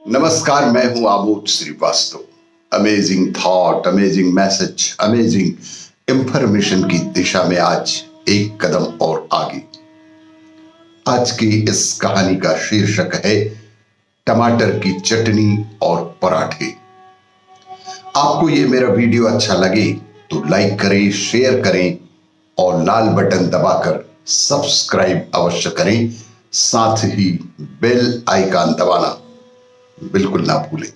नमस्कार, मैं हूं Abodh Srivastava. Amazing thought, amazing message, amazing information की दिशा में आज एक कदम और आगे। आज की इस कहानी का शीर्षक है टमाटर की चटनी और पराठे। आपको ये मेरा वीडियो अच्छा लगे तो लाइक करें, शेयर करें और लाल बटन दबाकर सब्सक्राइब अवश्य करें। साथ ही बेल आइकन दबाना बिल्कुल ना भूलें।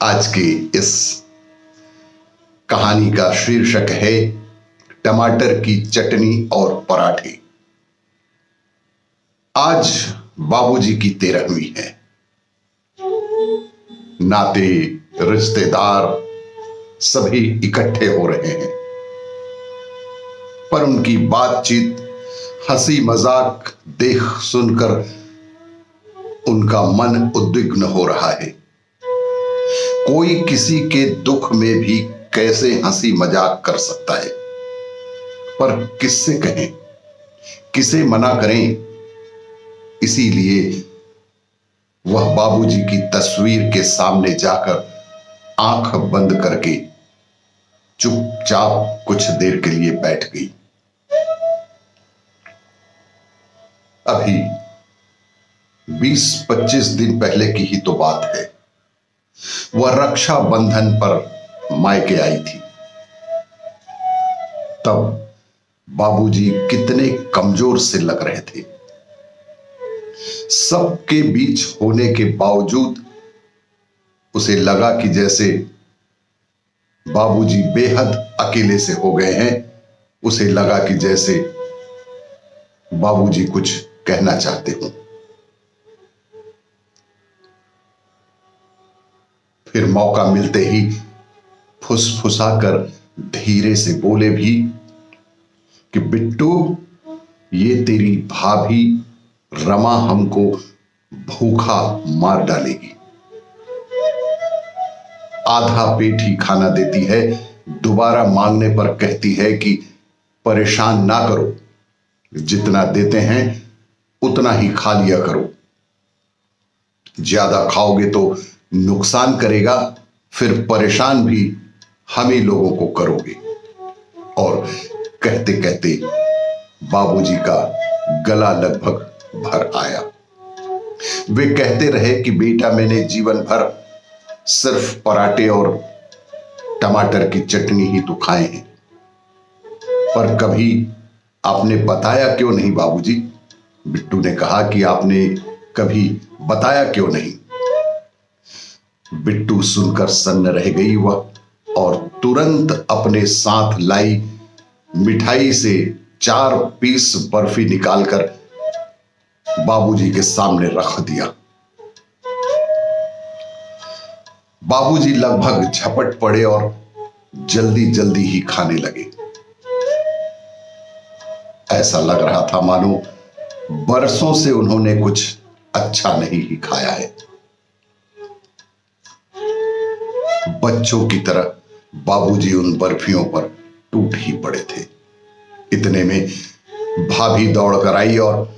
आज की इस कहानी का शीर्षक है टमाटर की चटनी और पराठे। आज बाबूजी की 13वीं है। नाते रिश्तेदार सभी इकट्ठे हो रहे हैं, पर उनकी बातचीत, हंसी मजाक देख सुनकर उनका मन उद्विग्न हो रहा है। कोई किसी के दुख में भी कैसे हंसी मजाक कर सकता है, पर किससे कहें, किसे मना करें। इसीलिए वह बाबूजी की तस्वीर के सामने जाकर आंख बंद करके चुपचाप कुछ देर के लिए बैठ गई। अभी 20-25 दिन पहले की ही तो बात है। वह रक्षाबंधन पर मायके आई थी। तब बाबूजी कितने कमजोर से लग रहे थे। सबके बीच होने के बावजूद उसे लगा कि जैसे बाबूजी बेहद अकेले से हो गए हैं। उसे लगा कि जैसे बाबूजी कुछ कहना चाहते हो। फिर मौका मिलते ही फुसफुसाकर धीरे से बोले भी कि बिट्टू, ये तेरी भाभी रमा हमको भूखा मार डालेगी। आधा पेट ही खाना देती है, दोबारा मांगने पर कहती है कि परेशान ना करो, जितना देते हैं उतना ही खा लिया करो। ज्यादा खाओगे तो नुकसान करेगा, फिर परेशान भी हम ही लोगों को करोगे। और कहते कहते बाबूजी का गला लगभग भर आया। वे कहते रहे कि बेटा, मैंने जीवन भर सिर्फ पराठे और टमाटर की चटनी ही तो खाए हैं, पर कभी आपने बताया क्यों नहीं बाबूजी? बिट्टू ने कहा कि आपने कभी बताया क्यों नहीं? बिट्टू सुनकर सन्न रह गई वह, और तुरंत अपने साथ लाई मिठाई से 4 पीस बर्फी निकालकर बाबूजी के सामने रख दिया। बाबूजी लगभग झपट पड़े और जल्दी जल्दी ही खाने लगे। ऐसा लग रहा था मानो बरसों से उन्होंने कुछ अच्छा नहीं ही खाया है। बच्चों की तरह बाबूजी उन बर्फियों पर टूट ही पड़े थे। इतने में भाभी दौड़ कर आई और,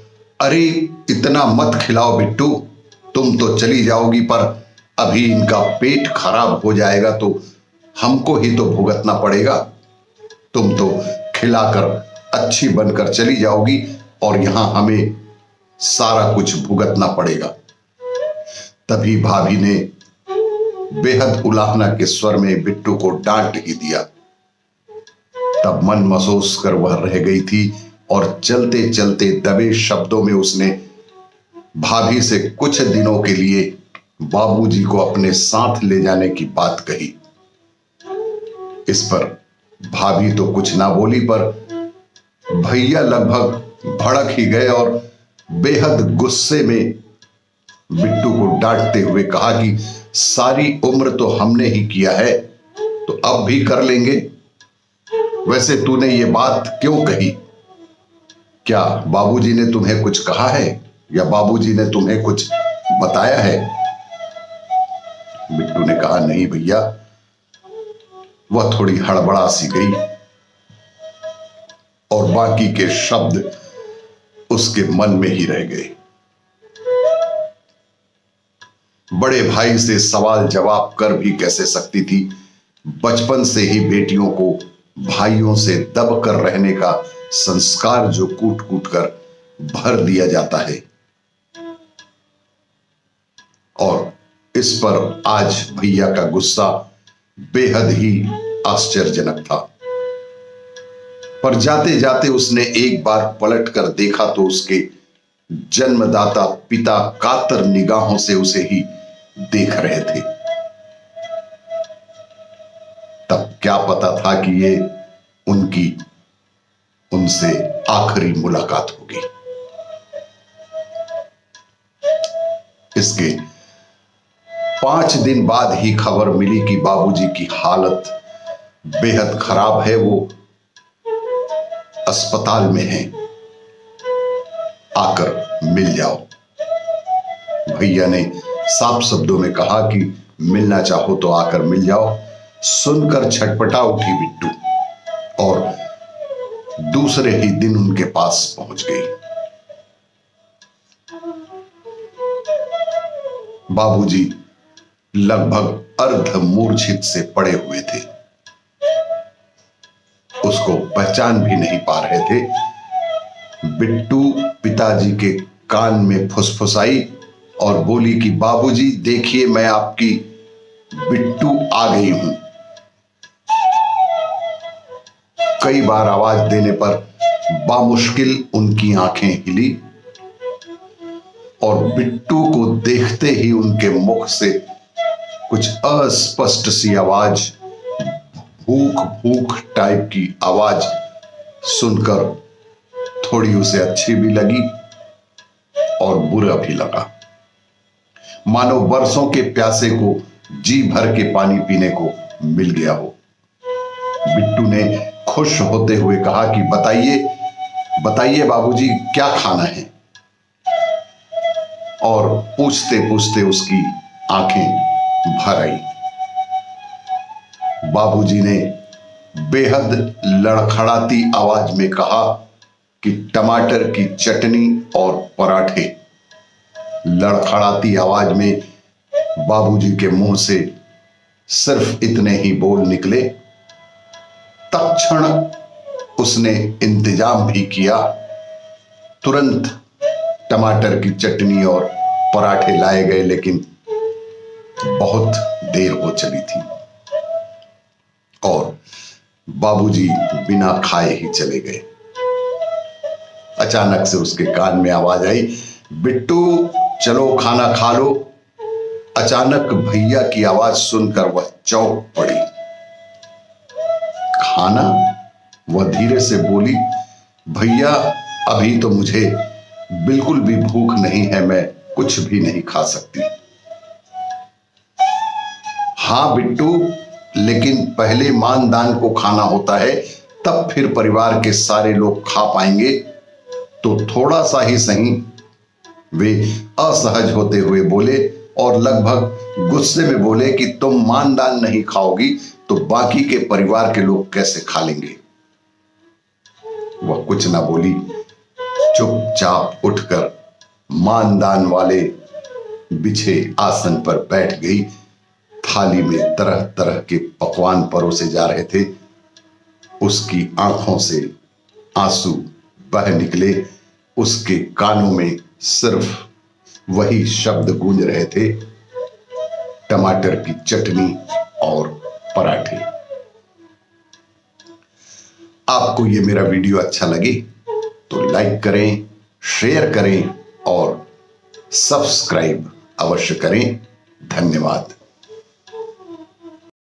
अरे इतना मत खिलाओ बिट्टू, तुम तो चली जाओगी, पर अभी इनका पेट खराब हो जाएगा तो हमको ही तो भुगतना पड़ेगा। तुम तो खिलाकर अच्छी बनकर चली जाओगी और यहां हमें सारा कुछ भुगतना पड़ेगा। तभी भाभी ने बेहद उलाहना के स्वर में बिट्टू को डांट ही दिया। तब मन महसूस कर वह रह गई थी और चलते चलते दबे शब्दों में उसने भाभी से कुछ दिनों के लिए बाबूजी को अपने साथ ले जाने की बात कही। इस पर भाभी तो कुछ ना बोली, पर भैया लगभग भड़क ही गए और बेहद गुस्से में बिट्टू को डांटते हुए कहा कि सारी उम्र तो हमने ही किया है, तो अब भी कर लेंगे। वैसे तूने ये बात क्यों कही? क्या बाबूजी ने तुम्हें कुछ कहा है या बाबूजी ने तुम्हें कुछ बताया है? बिट्टू ने कहा, नहीं भैया। वह थोड़ी हड़बड़ा सी गई और बाकी के शब्द उसके मन में ही रह गए। बड़े भाई से सवाल जवाब कर भी कैसे सकती थी। बचपन से ही बेटियों को भाइयों से दब कर रहने का संस्कार जो कूट कूट कर भर दिया जाता है, और इस पर आज भैया का गुस्सा बेहद ही आश्चर्यजनक था। पर जाते जाते उसने एक बार पलट कर देखा तो उसके जन्मदाता पिता कातर निगाहों से उसे ही देख रहे थे। तब क्या पता था कि ये उनकी उनसे आखिरी मुलाकात होगी। इसके 5 दिन बाद ही खबर मिली कि बाबूजी की हालत बेहद खराब है, वो अस्पताल में हैं, आकर मिल जाओ। भैया ने साफ शब्दों में कहा कि मिलना चाहो तो आकर मिल जाओ। सुनकर छटपटा उठी बिट्टू और दूसरे ही दिन उनके पास पहुंच गई। बाबूजी लगभग अर्ध मूर्छित से पड़े हुए थे, उसको पहचान भी नहीं पा रहे थे। बिट्टू पिताजी के कान में फुसफुसाई और बोली कि बाबूजी देखिए, मैं आपकी बिट्टू आ गई हूं। कई बार आवाज देने पर बामुश्किल उनकी आंखें हिली और बिट्टू को देखते ही उनके मुख से कुछ अस्पष्ट सी आवाज, भूख भूख टाइप की आवाज सुनकर थोड़ी उसे अच्छी भी लगी और बुरा भी लगा। मानो बरसों के प्यासे को जी भर के पानी पीने को मिल गया हो। बिट्टू ने खुश होते हुए कहा कि बताइए बताइए बाबूजी, क्या खाना है? और पूछते पूछते उसकी आंखें भर आई। बाबूजी ने बेहद लड़खड़ाती आवाज में कहा कि टमाटर की चटनी और पराठे। लड़खड़ाती आवाज में बाबूजी के मुंह से सिर्फ इतने ही बोल निकले। तत्क्षण उसने इंतजाम भी किया। तुरंत टमाटर की चटनी और पराठे लाए गए, लेकिन बहुत देर हो चली थी और बाबूजी बिना खाए ही चले गए। अचानक से उसके कान में आवाज आई, बिट्टू चलो खाना खा लो। अचानक भैया की आवाज सुनकर वह चौंक पड़ी। खाना? वह धीरे से बोली, भैया अभी तो मुझे बिल्कुल भी भूख नहीं है, मैं कुछ भी नहीं खा सकती। हाँ बिट्टू, लेकिन पहले मानदान को खाना होता है, तब फिर परिवार के सारे लोग खा पाएंगे। तो थोड़ा सा ही सही, वे असहज होते हुए बोले और लगभग गुस्से में बोले कि तुम मानदान नहीं खाओगी तो बाकी के परिवार के लोग कैसे खा लेंगे? वह कुछ ना बोली, चुपचाप उठकर मानदान वाले बिछे आसन पर बैठ गई। थाली में तरह तरह के पकवान परोसे जा रहे थे। उसकी आंखों से आंसू बह निकले। उसके कानों में सिर्फ वही शब्द गूंज रहे थे, टमाटर की चटनी और पराठे। आपको ये मेरा वीडियो अच्छा लगे तो लाइक करें, शेयर करें और सब्सक्राइब अवश्य करें। धन्यवाद।